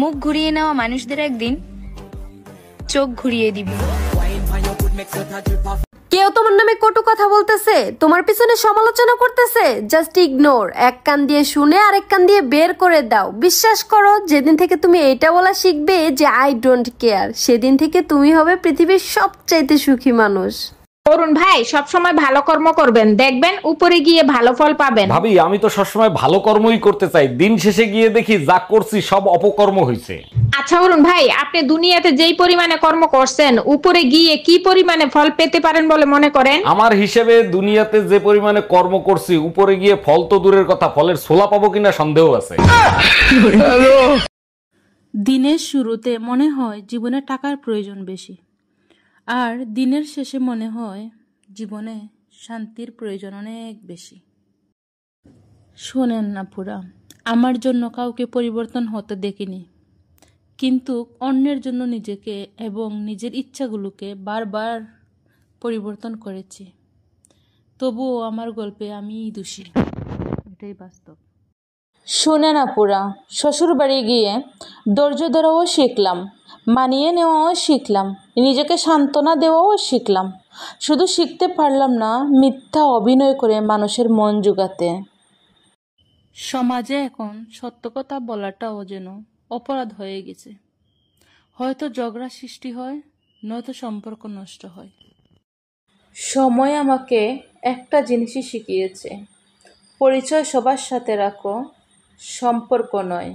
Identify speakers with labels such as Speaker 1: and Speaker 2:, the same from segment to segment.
Speaker 1: মুখ ঘুরিয়ে নেওয়া মানুষদের একদিন চোখ ঘুরিয়ে দিবি।
Speaker 2: কেউ তোমার নামে কটু কথা বলতেছে, তোমার পিছনে সমালোচনা করতেছে, জাস্ট ইগনোর। এক কান দিয়ে শুনে আরেক কান দিয়ে বের করে দাও। বিশ্বাস করো, যেদিন থেকে তুমি এটা বলা শিখবে যে আই ডোন্ট কেয়ার, সেদিন থেকে তুমি হবে পৃথিবীর সবচাইতে সুখী মানুষ।
Speaker 3: অরুণ ভাই, সবসময় ভালো কর্ম করবেন, দেখবেন উপরে গিয়ে ভালো ফল পাবেন।
Speaker 4: ভাবি, আমি তো সবসময় ভালো কর্মই করতে চাই, দিন শেষে গিয়ে দেখি যা করছি সব অপকর্ম হয়েছে।
Speaker 3: আচ্ছা অরুণ ভাই, আপনি দুনিয়াতে যেই পরিমাণে কর্ম করছেন, উপরে গিয়ে কি পরিমাণে ফল পেতে পারেন বলে মনে করেন?
Speaker 4: আমার হিসেবে দুনিয়াতে যে পরিমাণে কর্ম করছি, উপরে গিয়ে ফল তো দূরের কথা, ফলের ছোলা পাবো কিনা সন্দেহ আছে।
Speaker 5: দিনের শুরুতে মনে হয় জীবনে টাকার প্রয়োজন বেশি, আর দিনের শেষে মনে হয় জীবনে শান্তির প্রয়োজন অনেক বেশি। শোনেন না পুরা, আমার জন্য কাউকে পরিবর্তন হতে দেখিনি, কিন্তু অন্যের জন্য নিজেকে এবং নিজের ইচ্ছাগুলোকে বারবার পরিবর্তন করেছি। তবুও আমার গল্পে আমিই দোষী, এটাই বাস্তব।
Speaker 6: শুনে না পুরা, শ্বশুর বাড়ি গিয়ে ধৈর্য ধরাও শিখলাম, মানিয়ে নেওয়াও শিখলাম, নিজেকে সান্ত্বনা দেওয়াও শিখলাম। শুধু শিখতে পারলাম না মিথ্যা অভিনয় করে মানুষের মন জোগাতে।
Speaker 5: সমাজে এখন সত্য কথা বলাটাও যেন অপরাধ হয়ে গেছে। হয়তো ঝগড়া সৃষ্টি হয়, নয়তো সম্পর্ক নষ্ট হয়।
Speaker 6: সময় আমাকে একটা জিনিসই শিখিয়েছে, পরিচয় সবার সাথে রাখো, সম্পর্ক নয়।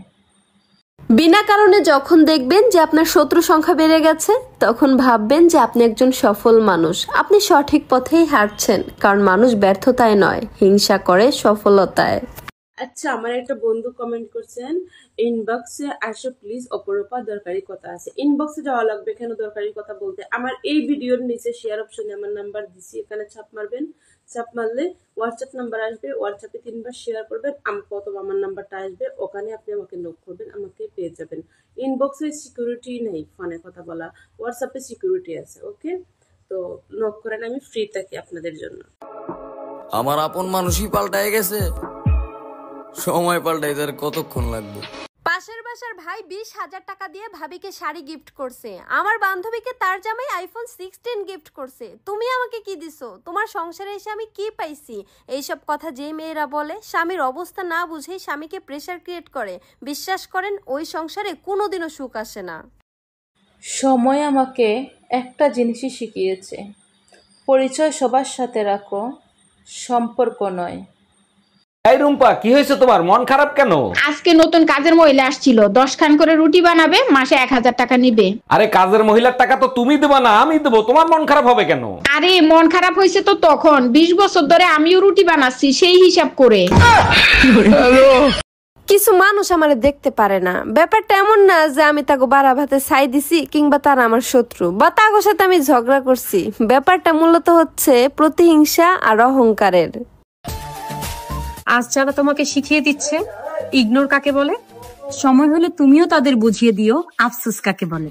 Speaker 2: বিনা কারণে যখন দেখবেন যে আপনার শত্রু সংখ্যা বেড়ে গেছে, তখন ভাববেন যে আপনি একজন সফল মানুষ, আপনি সঠিক পথেই হাঁটছেন। কারণ মানুষ ব্যর্থতায় নয়, হিংসা করে সফলতায়।
Speaker 7: আচ্ছা, আমার একটা বন্ধু কমেন্ট করছেন, ইনবক্সে আসো প্লিজ, অপরূপা দরকারি কথা আছে। ইনবক্সে যাওয়া লাগবে কেন দরকারি কথা বলতে? আমার এই ভিডিওর নিচে শেয়ার অপশনে আমার নাম্বার দিছি, এখানে ছাপ মারবেন। ছাপ মারলে হোয়াটসঅ্যাপ নাম্বার আসবে, হোয়াটসঅ্যাপে 3বার শেয়ার করবেন, আমাকে অথবা আমার নাম্বারটা আসবে, ওখানে আপনি আমাকে নক করবেন, আমাকে পেয়ে যাবেন। ইনবক্সে সিকিউরিটি নেই ফোনে কথা বলা, হোয়াটসঅ্যাপে সিকিউরিটি আছে। ওকে, তো নক করেন, আমি ফ্রি থাকি আপনাদের জন্য।
Speaker 8: আমার আপন মানুষই পাল্টায় গেছে, সময় পাল্টাইতে আর কতক্ষণ লাগবে?
Speaker 2: পাশের বাসার ভাই 20,000 টাকা দিয়ে ভাবিকে শাড়ি গিফট করছে, আমার বান্ধবীকে তার জামাই আইফোন 16 গিফট করছে। তুমি আমাকে কি দিছো? তোমার সংসারে এসে আমি কি পাইছি? এইসব কথা যে মেয়েরা বলে, স্বামীর অবস্থা না বুঝেই স্বামীকে প্রেসার ক্রিয়েট করে, বিশ্বাস করেন ওই সংসারে কোনোদিনও সুখ আসে না।
Speaker 6: সময় আমাকে একটা জিনিসই শিখিয়েছে, পরিচয় সবার সাথে রাখো, সম্পর্ক নয়।
Speaker 4: এই রুম্পা, কি হয়েছে তোমার? মন খারাপ কেন?
Speaker 3: আজকে নতুন কাজের মহিলা আসছিল, 10 খান করে রুটি বানাবে, মাসে 1000 টাকা নিবে।
Speaker 4: আরে কাজের মহিলার টাকা তো তুমি দেবা না, আমি দেবো, তোমার মন খারাপ হবে কেন?
Speaker 3: আরে মন খারাপ হয়েছে তো তখন, 20 বছর ধরে আমিও রুটি বানাচ্ছি, সেই হিসাব করে।
Speaker 2: কিছু মানুষ আমারে দেখতে পারে না, ব্যাপারটা এমন না যে আমি তাকে বাড়া ভাতে ছাই দিছি কিংবা তারা আমার শত্রু বা তার সাথে আমি ঝগড়া করছি। ব্যাপারটা মূলত হচ্ছে প্রতিহিংসা আর অহংকারের।
Speaker 9: আজ যারা তোমাকে শিখিয়ে দিচ্ছে ইগনোর কাকে বলে, সময় হলে তুমিও তাদের বুঝিয়ে দিও আফসোস কাকে বলে।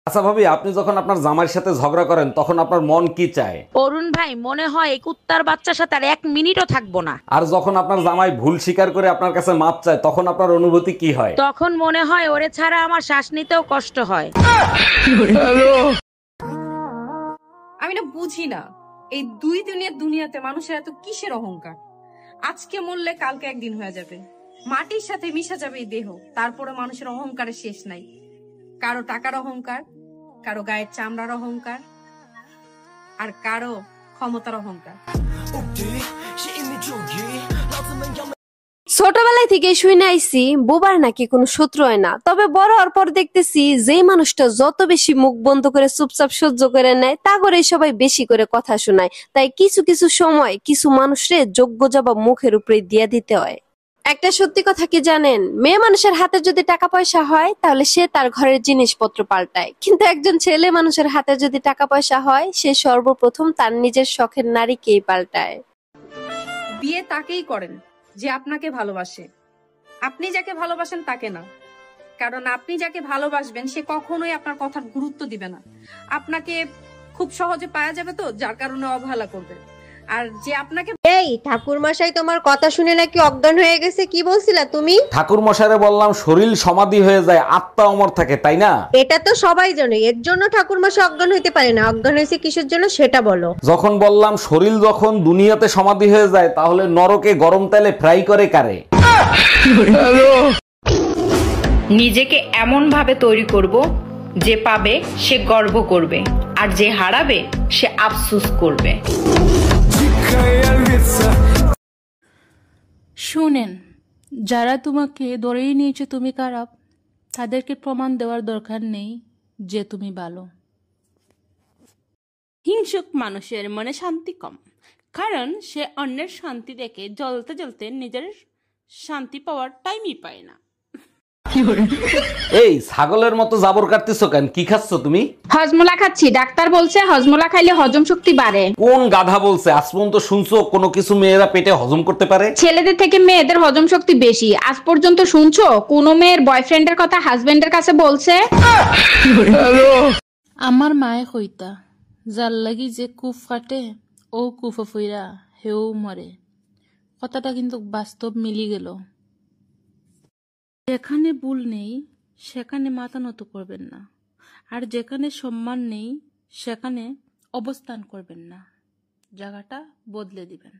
Speaker 4: আচ্ছা ভাবি, আপনি যখন আপনার জামাইয়ের সাথে ঝগড়া করেন তখন আপনার মন কি চায়?
Speaker 10: অরুণ ভাই, মনে হয় এই কুত্তার বাচ্চার সাথে আর 1 মিনিটও থাকবো না।
Speaker 4: আর যখন আপনার জামাই ভুল স্বীকার করে আপনার কাছে মাপ চায় তখন আপনার অনুভূতি কি হয়?
Speaker 10: তখন মনে হয় ওরে ছাড়া আমার শ্বাস নিতেও কষ্ট হয়।
Speaker 9: আমি না বুঝি না, এই দুনিয়াতে মানুষের এত কিসের অহংকার? আজকে মরলে কালকে একদিন হয়ে যাবে, মাটির সাথে মিশা যাবে এই দেহ, তারপরে মানুষের অহংকারের শেষ নাই। কারো টাকার অহংকার, কারো গায়ের চামড়ার অহংকার, আর কারো ক্ষমতার অহংকার।
Speaker 2: ছোটবেলায় থেকে শুনে আইছি বোবার নাকি কোনো শত্রু হয় না, তবে বড় হওয়ার পর দেখতেছি যেই মানুষটা যত বেশি মুখ বন্ধ করে চুপচাপ সহ্য করে নেয়, তা করে সবাই বেশি করে কথা শোনায়। তাই কিছু কিছু সময় কিছু মানুষরে যোগ্য জবাব মুখের উপরে দিয়ে দিতে হয়। একটা সত্যি কথা কি জানেন, মেয়ে মানুষের হাতে যদি টাকা পয়সা হয় তাহলে সে তার ঘরের জিনিসপত্র পাল্টায়, কিন্তু একজন ছেলে মানুষের হাতে যদি টাকা পয়সা হয় সে সর্বপ্রথম তার নিজের শখের নারীকেই পাল্টায়।
Speaker 9: বিয়ে তাকেই করেন যে আপনাকে ভালোবাসে, আপনি যাকে ভালোবাসেন তাকে না। কারণ আপনি যাকে ভালোবাসবেন সে কখনোই আপনার কথার গুরুত্ব দিবে না, আপনাকে খুব সহজে পাওয়া যাবে তো, যার কারণে অবহেলা করবে। আর যে আপনাকে
Speaker 11: এই ঠাকুর মশাই তোমার কথা শুনে নাকি অজ্ঞান হয়ে গেছে, কি বলছিলা তুমি?
Speaker 4: ঠাকুর মশাইরে বললাম শরীর সমাধি হয়ে যায়, আত্মা অমর থাকে, তাই না?
Speaker 11: এটা তো সবাই জানে, এর জন্য ঠাকুর মশাই অজ্ঞান হইতে পারে না। অজ্ঞান হয়েছে কিসের জন্য সেটা বলো।
Speaker 4: যখন বললাম শরীর যখন দুনিয়াতে সমাধি হয়ে যায়, তাহলে নরকে গরম তেলে ফ্রাই করে কারে?
Speaker 1: নিজেকে এমন ভাবে তৈরি করব যে পাবে সে গর্ব করবে, আর যে হারাবে সে আফসোস করবে।
Speaker 5: শুনেন, যারা তোমাকে ধরেই নিয়েছে তুমি খারাপ, তাদেরকে প্রমাণ দেওয়ার দরকার নেই যে তুমি ভালো। হিংসুক মানুষের মনে শান্তি কম, কারণ সে অন্যের শান্তি দেখে জ্বলতে জ্বলতে নিজের শান্তি পাওয়ার টাইমই পায় না।
Speaker 4: এই ছাগলের মতো জাবর কাটতেছো কেন? কি খাচ্ছ তুমি?
Speaker 3: হজমোলা খাচ্ছি, ডাক্তার বলছে হজমোলা খাইলে হজম শক্তি বাড়ে।
Speaker 4: কোন গাধা বলছে? আজ পর্যন্ত শুনছো কোনো কিছু মেয়েরা পেটে হজম করতে পারে?
Speaker 3: ছেলেদের থেকে মেয়েদের হজম শক্তি বেশি। আজ পর্যন্ত শুনছো কোন মেয়ের বয়ফ্রেন্ডের কথা হাজবেন্ডের কাছে বলছে?
Speaker 5: আমার মায়ে কইতা, যার লাগি যে কুফ কাটে ও কুফা ফইরা হেও মরে। কথাটা কিন্তু বাস্তব মিলি গেল। যেখানে ভুল নেই সেখানে মাথা নত করবেন না, আর যেখানে সম্মান নেই সেখানে অবস্থান করবেন না, জায়গাটা বদলে দিবেন।